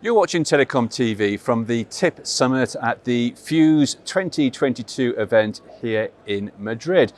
You're watching Telecom TV from the TIP Summit at the Fyuz 2022 event here in Madrid.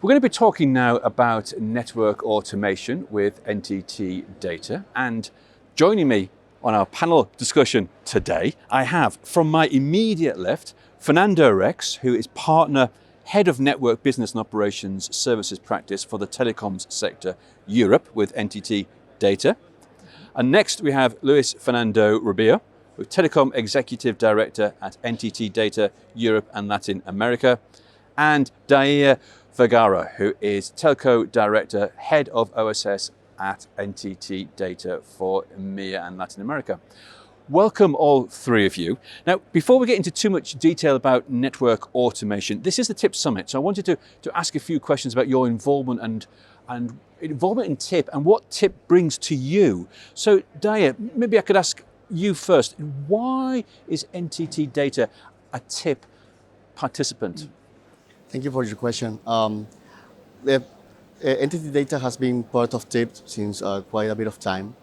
We're going to be talking now about network automation with NTT DATA, and joining me on our panel discussion today, I have from my immediate left, Fernando Rex, who is Partner Head of Network Business and Operations Services Practice for the Telecom Sector Europe with NTT DATA. And next we have Fernando Rubio, who's Telecom Executive Director at NTT DATA Europe and Latin America, and Dahyr Vergara, who is Telco Director, Head of OSS at NTT DATA for EMEA and Latin America. Welcome all three of you. Now, before we get into too much detail about network automation, this is the TIP Summit, so I wanted to ask a few questions about your involvement and involvement in TIP and what TIP brings to you. So Dahyr, maybe I could ask you first, why is NTT DATA a TIP participant? Thank you for your question. NTT DATA has been part of TIP since quite a bit of time.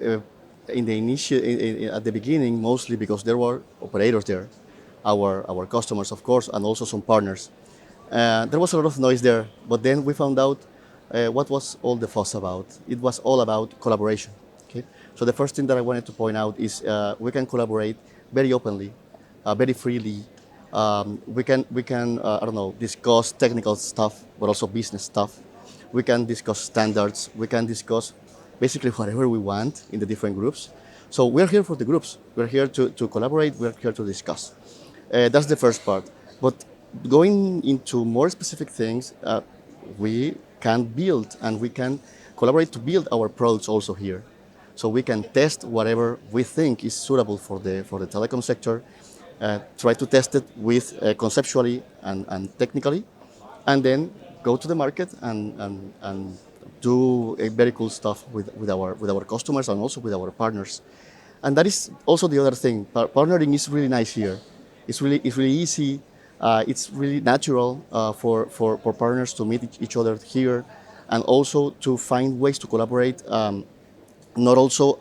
At the beginning, mostly because there were operators there, our customers, of course, and also some partners. There was a lot of noise there, but then we found out what was all the fuss about. It was all about collaboration. Okay? So the first thing that I wanted to point out is we can collaborate very openly, very freely. We can discuss technical stuff, but also business stuff. We can discuss standards. We can discuss basically whatever we want in the different groups. So we're here for the groups. We're here to collaborate. We're here to discuss. That's the first part. But going into more specific things, we can build and we can collaborate to build our products also here. So we can test whatever we think is suitable for the telecom sector, try to test it with conceptually and technically, and then go to the market and do a very cool stuff with our customers and also with our partners. And that is also the other thing. Partnering is really nice here. It's really easy. It's really natural for partners to meet each other here, and also to find ways to collaborate. Not also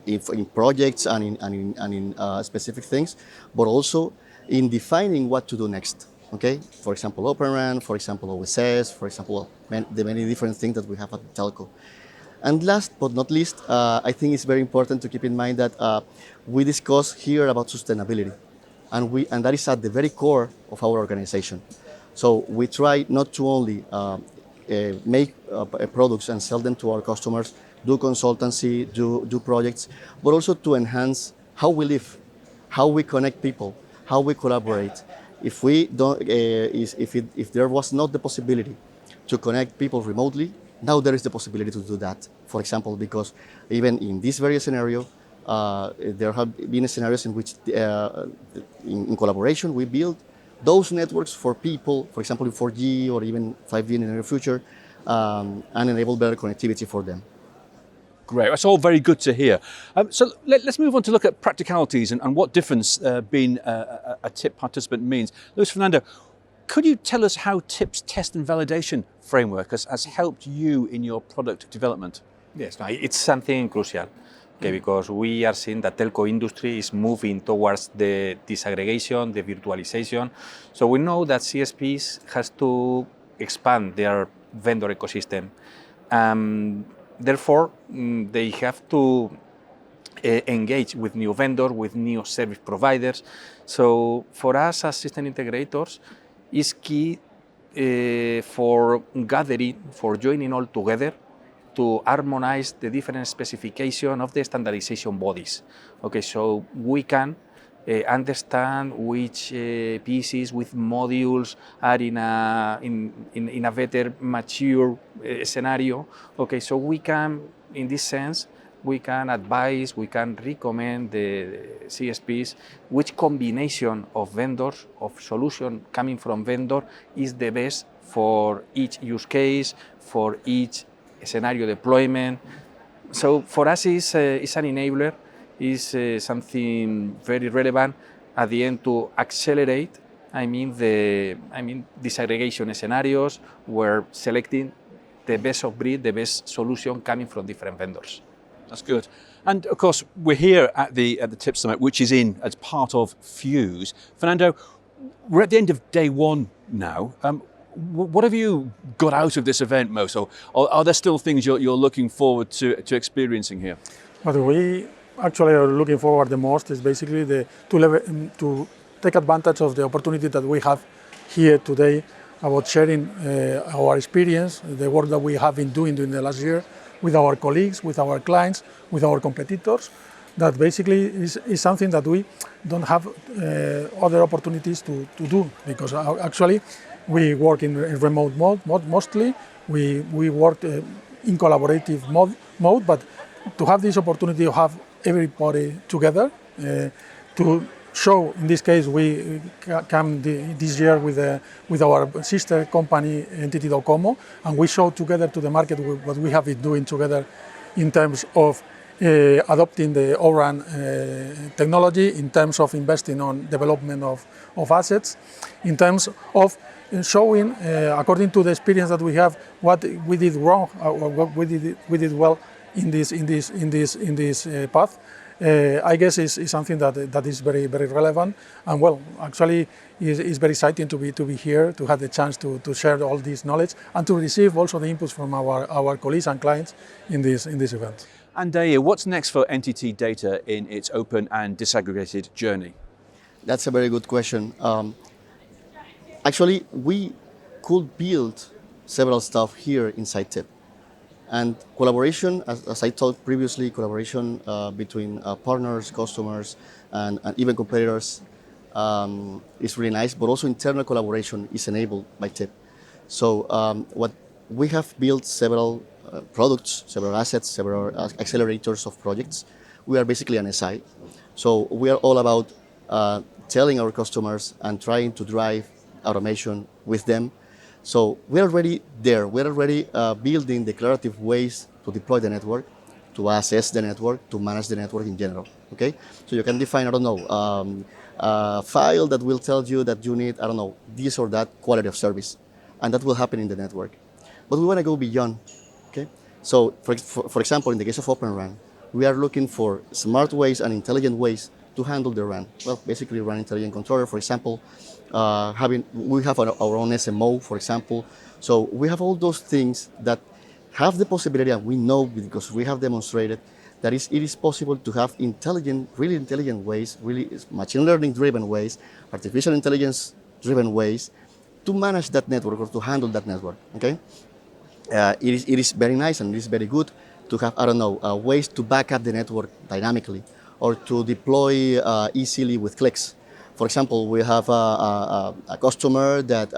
in projects and in specific things, but also in defining what to do next. Okay, for example, Open RAN, for example, OSS, for example, the many different things that we have at Telco. And last but not least, I think it's very important to keep in mind that we discuss here about sustainability, and that is at the very core of our organization. So we try not to only make products and sell them to our customers, do consultancy, do projects, but also to enhance how we live, how we connect people, how we collaborate. If we don't, if there was not the possibility to connect people remotely, now there is the possibility to do that. For example, because even in this very scenario, there have been scenarios in which, in collaboration, we build those networks for people, for example, in 4G or even 5G in the near future, and enable better connectivity for them. Great, that's all very good to hear. So let's move on to look at practicalities and what difference being a TIP participant means. Fernando, could you tell us how TIP's test and validation framework has helped you in your product development? Yes, it's something crucial, okay, because we are seeing that telco industry is moving towards the disaggregation, the virtualization. So we know that CSPs has to expand their vendor ecosystem. Therefore, they have to engage with new vendors, with new service providers. So for us as system integrators, it's key for gathering, for joining all together to harmonize the different specification of the standardization bodies. Okay, so we can understand which pieces with modules are in a better mature scenario. Okay, so we can, in this sense, we can advise, we can recommend the CSPs which combination of vendors, of solution coming from vendor is the best for each use case, for each scenario deployment. So for us, it's an enabler, is something very relevant at the end to accelerate. Disaggregation scenarios where selecting the best of breed, the best solution coming from different vendors. That's good. And of course, we're here at the TIP Summit, which is in as part of Fyuz. Fernando, we're at the end of day one now. What have you got out of this event most, or are there still things you're looking forward to experiencing here? What we actually are looking forward the most is basically to take advantage of the opportunity that we have here today about sharing our experience, the work that we have been doing during the last year with our colleagues, with our clients, with our competitors. That basically is something that we don't have other opportunities to do, because actually we work in remote mode mostly. We work in collaborative mode, but to have this opportunity to have everybody together to show, in this case, we come this year with our sister company, NTT Docomo, and we show together to the market what we have been doing together in terms of adopting the O-RAN technology, in terms of investing on development of assets, in terms of showing, according to the experience that we have, what we did wrong or what we did well in this path. I guess is something that is very relevant, and well, actually is very exciting to be here, to have the chance to share all this knowledge and to receive also the inputs from our colleagues and clients in this event. And Dahyr, what's next for NTT Data in its open and disaggregated journey? That's a very good question. Actually, we could build several stuff here inside TIP. And collaboration, as I talked previously, collaboration between partners, customers, and even competitors is really nice, but also internal collaboration is enabled by TIP. So what we have built several products, several assets, several accelerators of projects. We are basically an SI. So we are all about telling our customers and trying to drive automation with them. So we're already there. We're already building declarative ways to deploy the network, to assess the network, to manage the network in general. Okay? So you can define, I don't know, a file that will tell you that you need, I don't know, this or that quality of service. And that will happen in the network. But we want to go beyond. Okay? So for example, in the case of Open RAN, we are looking for smart ways and intelligent ways to handle the RAN. Well, basically RAN intelligent controller, for example, we have our own SMO, for example. So we have all those things that have the possibility, and we know because we have demonstrated that it is possible to have really intelligent ways, really machine learning driven ways, artificial intelligence driven ways to manage that network or to handle that network. Okay, it is very nice and it is very good to have, I don't know, ways to back up the network dynamically or to deploy easily with clicks. For example, we have a customer that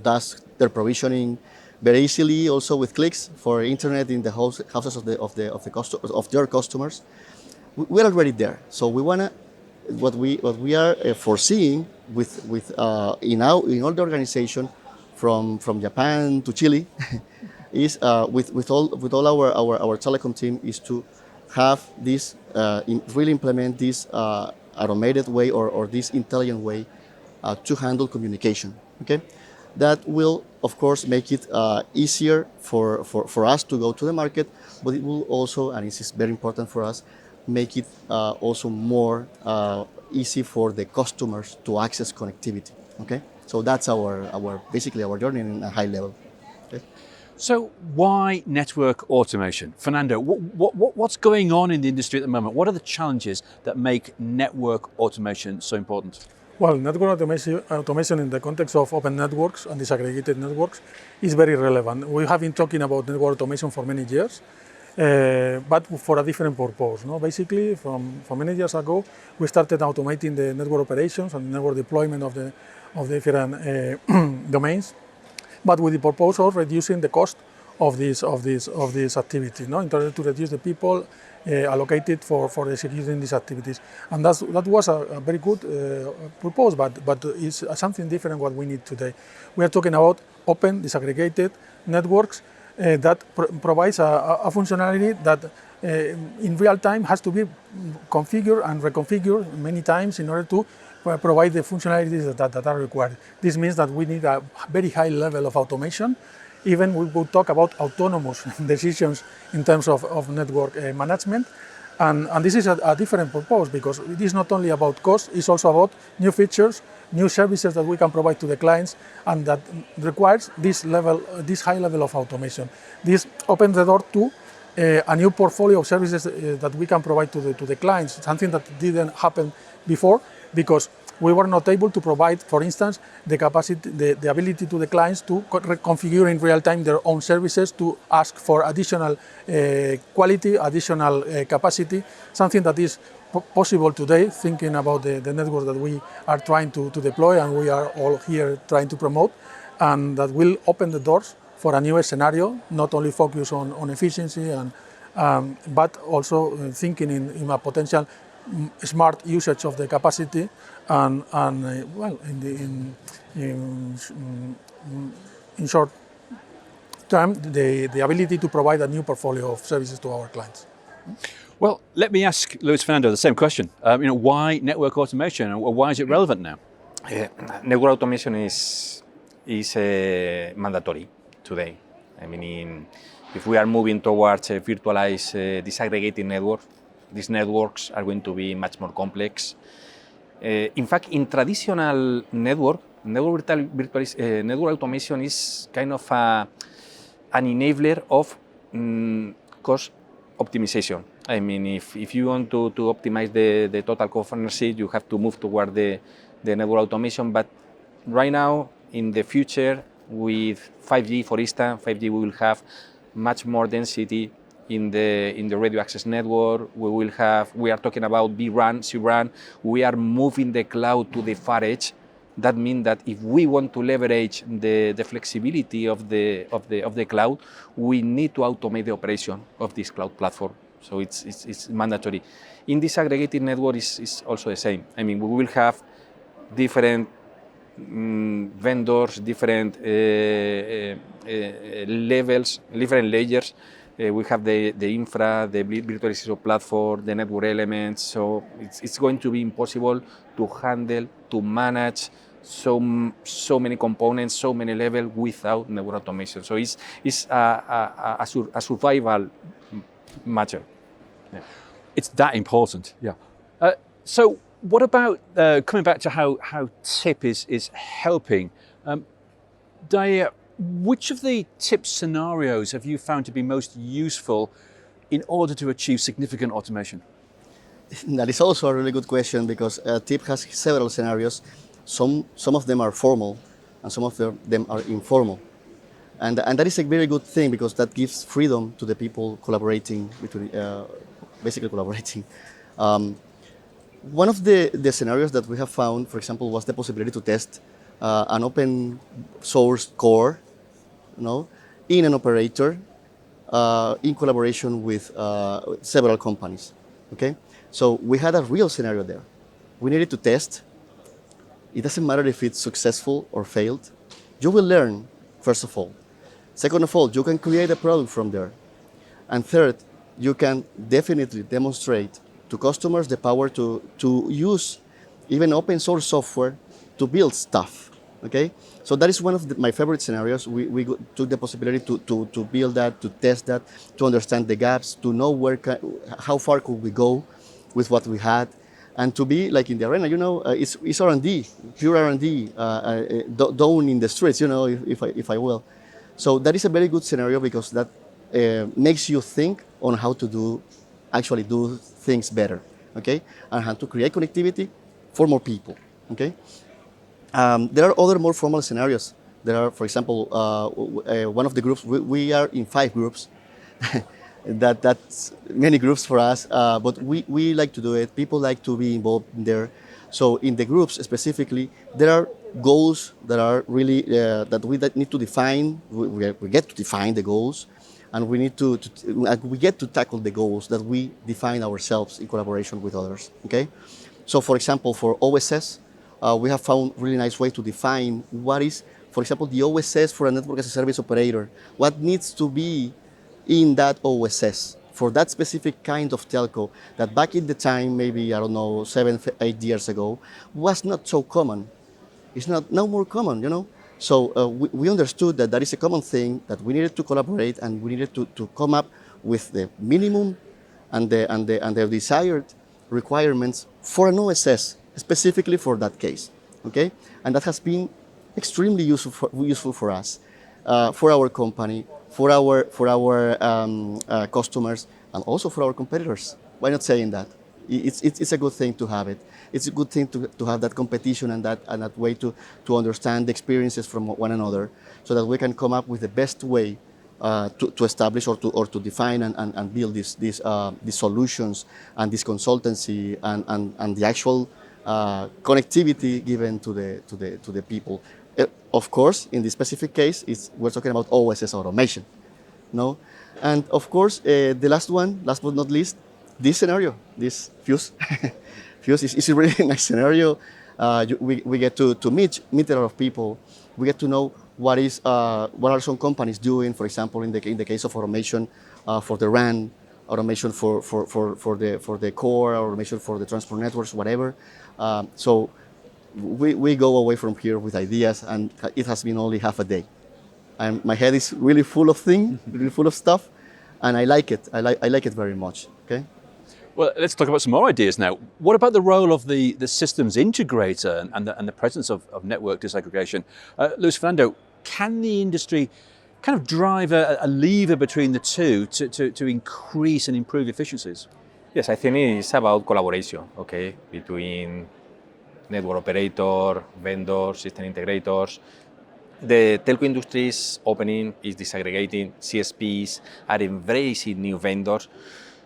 does their provisioning very easily, also with clicks for internet in the houses of their customers. We're already there, so we wanna what we are foreseeing in all the organization from Japan to Chile is with all our telecom team is to have this really implement this automated way or this intelligent way to handle communication. Okay, that will of course make it easier for us to go to the market, but it will also, and this is very important for us, make it also more easy for the customers to access connectivity. Okay, so that's basically our journey in a high level. Okay? So why network automation? Fernando, what's going on in the industry at the moment? What are the challenges that make network automation so important? Well, network automation in the context of open networks and disaggregated networks is very relevant. We have been talking about network automation for many years, but for a different purpose. No? Basically, from many years ago, we started automating the network operations and network deployment of the different domains, but with the purpose of reducing the cost of this activity, no? In order to reduce the people allocated for executing these activities. And that was a very good purpose, but it's something different what we need today. We are talking about open, disaggregated networks that provides a functionality that in real time has to be configured and reconfigured many times in order to provide the functionalities that are required. This means that we need a very high level of automation Even we would talk about autonomous decisions in terms of network management. And this is a different purpose, because it is not only about cost, it's also about new features, new services that we can provide to the clients, and that requires this high level of automation. This opens the door to a new portfolio of services that we can provide to the clients, something that didn't happen before, because we were not able to provide, for instance, the capacity, the ability to the clients to configure in real time their own services, to ask for additional quality, additional capacity, something that is possible today, thinking about the network that we are trying to deploy and we are all here trying to promote, and that will open the doors for a new scenario, not only focus on efficiency, but also thinking in a potential smart usage of the capacity, and well, in short term, the ability to provide a new portfolio of services to our clients. Well, let me ask Luis Fernando the same question. Why network automation, and why is it relevant now? Network automation is mandatory today. I mean, if we are moving towards a virtualized, disaggregated network, these networks are going to be much more complex. In fact, in traditional network automation is kind of an enabler of cost optimization. I mean, if you want to optimize the total cost of ownership, you have to move toward the network automation. But right now, in the future, with 5G, for instance, 5G, we will have much more density in the radio access network. We are talking about B-RAN, C-RAN. We are moving the cloud to the far edge. That means that if we want to leverage the flexibility of the cloud, we need to automate the operation of this cloud platform. So it's mandatory. In this aggregated network is also the same. I mean, we will have different vendors, different levels, different layers. We have the infra, the virtualization platform, the network elements. So it's going to be impossible to handle, to manage so many components, so many levels without network automation. So it's a survival matter. Yeah. It's that important. Yeah. So what about coming back to how TIP is helping? Dahyr, which of the TIP scenarios have you found to be most useful in order to achieve significant automation? That is also a really good question, because TIP has several scenarios. Some of them are formal, and some of them are informal. And that is a very good thing, because that gives freedom to the people collaborating, basically collaborating. One of the scenarios that we have found, for example, was the possibility to test an open source core, in an operator, in collaboration with several companies. Okay, so we had a real scenario there. We needed to test. It doesn't matter if it's successful or failed. You will learn, first of all. Second of all, you can create a product from there. And third, you can definitely demonstrate to customers the power to use even open source software to build stuff. Okay, so that is one of my favorite scenarios. We took the possibility to build that, to test that, to understand the gaps, to know how far could we go with what we had, and to be like in the arena. It's R&D, pure R&D, down in the streets. If I will. So that is a very good scenario, because that makes you think on how to actually do things better. Okay, and how to create connectivity for more people. Okay. There are other more formal scenarios. There are, for example, one of the groups, we are in 5 groups. That's many groups for us, but we like to do it. People like to be involved in there. So in the groups specifically, there are goals that are really, that we need to define. We get to define the goals, and we need we get to tackle the goals that we define ourselves in collaboration with others. Okay. So for example, for OSS, we have found really nice way to define what is, for example, the OSS for a network as a service operator. What needs to be in that OSS for that specific kind of telco that back in the time, maybe, I don't know, 7, 8 years ago, was not so common. It's not now more common, So we understood that that is a common thing, that we needed to collaborate and we needed to come up with the minimum and the desired requirements for an OSS, specifically for that case. Okay, and that has been extremely useful for us, for our company, for our customers, and also for our competitors. Why not saying that? It's a good thing to have it. It's a good thing to have that competition and that way to understand the experiences from one another, so that we can come up with the best way to establish or to define and build these solutions and this consultancy and the actual connectivity given to the people. Of course, in this specific case, we're talking about OSS automation, no? And of course, the last one, last but not least, this scenario, this Fyuz. Fyuz is a really nice scenario. We get to meet a lot of people. We get to know what are some companies doing. For example, in the case of automation for the RAN, automation for the core, automation for the transport networks, whatever. So we go away from here with ideas, and it has been only half a day. And my head is really full of things, really full of stuff, and I like it. I like it very much. Okay. Well, let's talk about some more ideas now. What about the role of the systems integrator and the presence of network disaggregation? Luis Fernando, can the industry kind of drive a lever between the two to increase and improve efficiencies? Yes, I think it's about collaboration, okay, between network operator, vendors, system integrators. The telco industry is opening, is disaggregating, CSPs are embracing new vendors.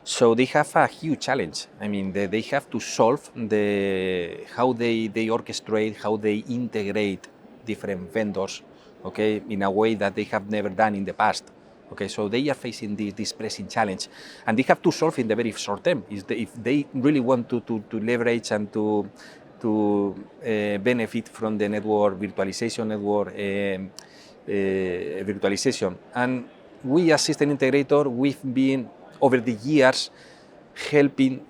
So they have a huge challenge. I mean, they have to solve how they orchestrate, how they integrate different vendors, okay, in a way that they have never done in the past. Okay, so they are facing this pressing challenge, and they have to solve in the very short term. If they really want to leverage and to benefit from the network virtualization, virtualization. And we as system integrator, we've been over the years helping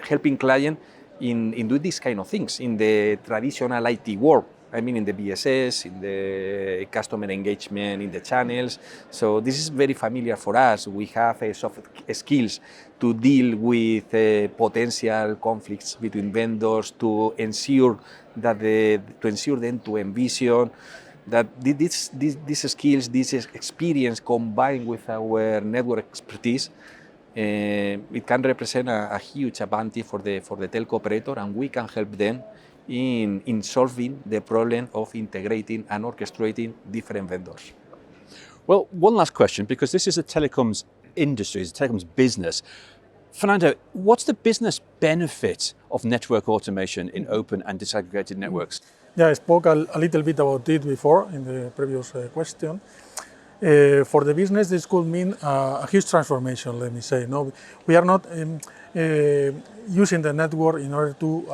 helping clients in doing these kind of things in the traditional IT world. I mean, in the BSS, in the customer engagement, in the channels. So this is very familiar for us. We have soft skills to deal with potential conflicts between vendors, to ensure that the end-to-end vision. That these skills, this experience combined with our network expertise, it can represent a huge advantage for the telco operator, and we can help them in solving the problem of integrating and orchestrating different vendors. Well, one last question, because this is a telecoms industry, it's a telecoms business. Fernando, what's the business benefit of network automation in open and disaggregated networks? Yeah, I spoke a little bit about it before in the previous question. For the business, this could mean a huge transformation, let me say. No, we are not using the network in order to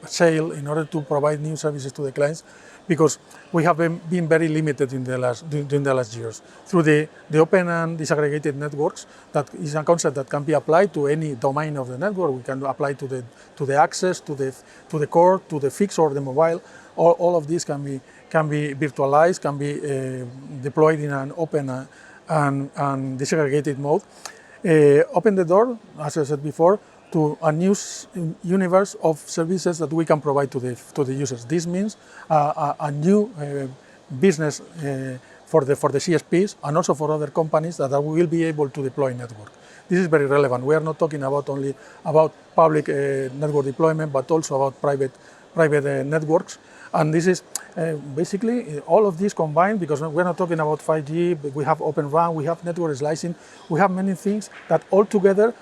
sell, in order to provide new services to the clients, because we have been very limited during the last years. Through the open and disaggregated networks, that is a concept that can be applied to any domain of the network. We can apply to the access, to the core, to the fixed or the mobile. All of these can be virtualized, can be deployed in an open and disaggregated mode. Open the door, as I said before, to a new universe of services that we can provide to the users. This means a new business for the CSPs and also for other companies that will be able to deploy network. This is very relevant. We are not talking only about public network deployment, but also about private networks. And this is basically all of these combined, because we're not talking about 5G, but we have Open RAN, we have network slicing, we have many things that all together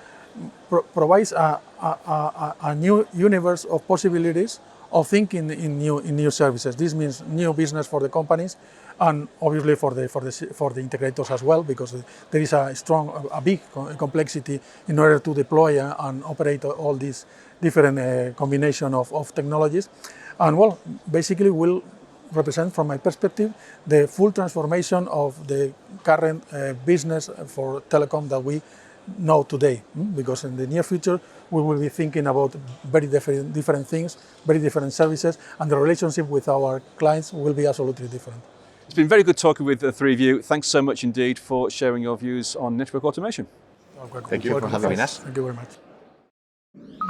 provides a new universe of possibilities of thinking in new services. This means new business for the companies, and obviously for the integrators as well, because there is a big complexity in order to deploy and operate all these different combination of technologies. And well, basically will represent, from my perspective, the full transformation of the current business for telecom that we know today, because in the near future we will be thinking about very different things, very different services, and the relationship with our clients will be absolutely different. It's been very good talking with the three of you. Thanks so much indeed for sharing your views on network automation. Thank you for having us. Thank you very much.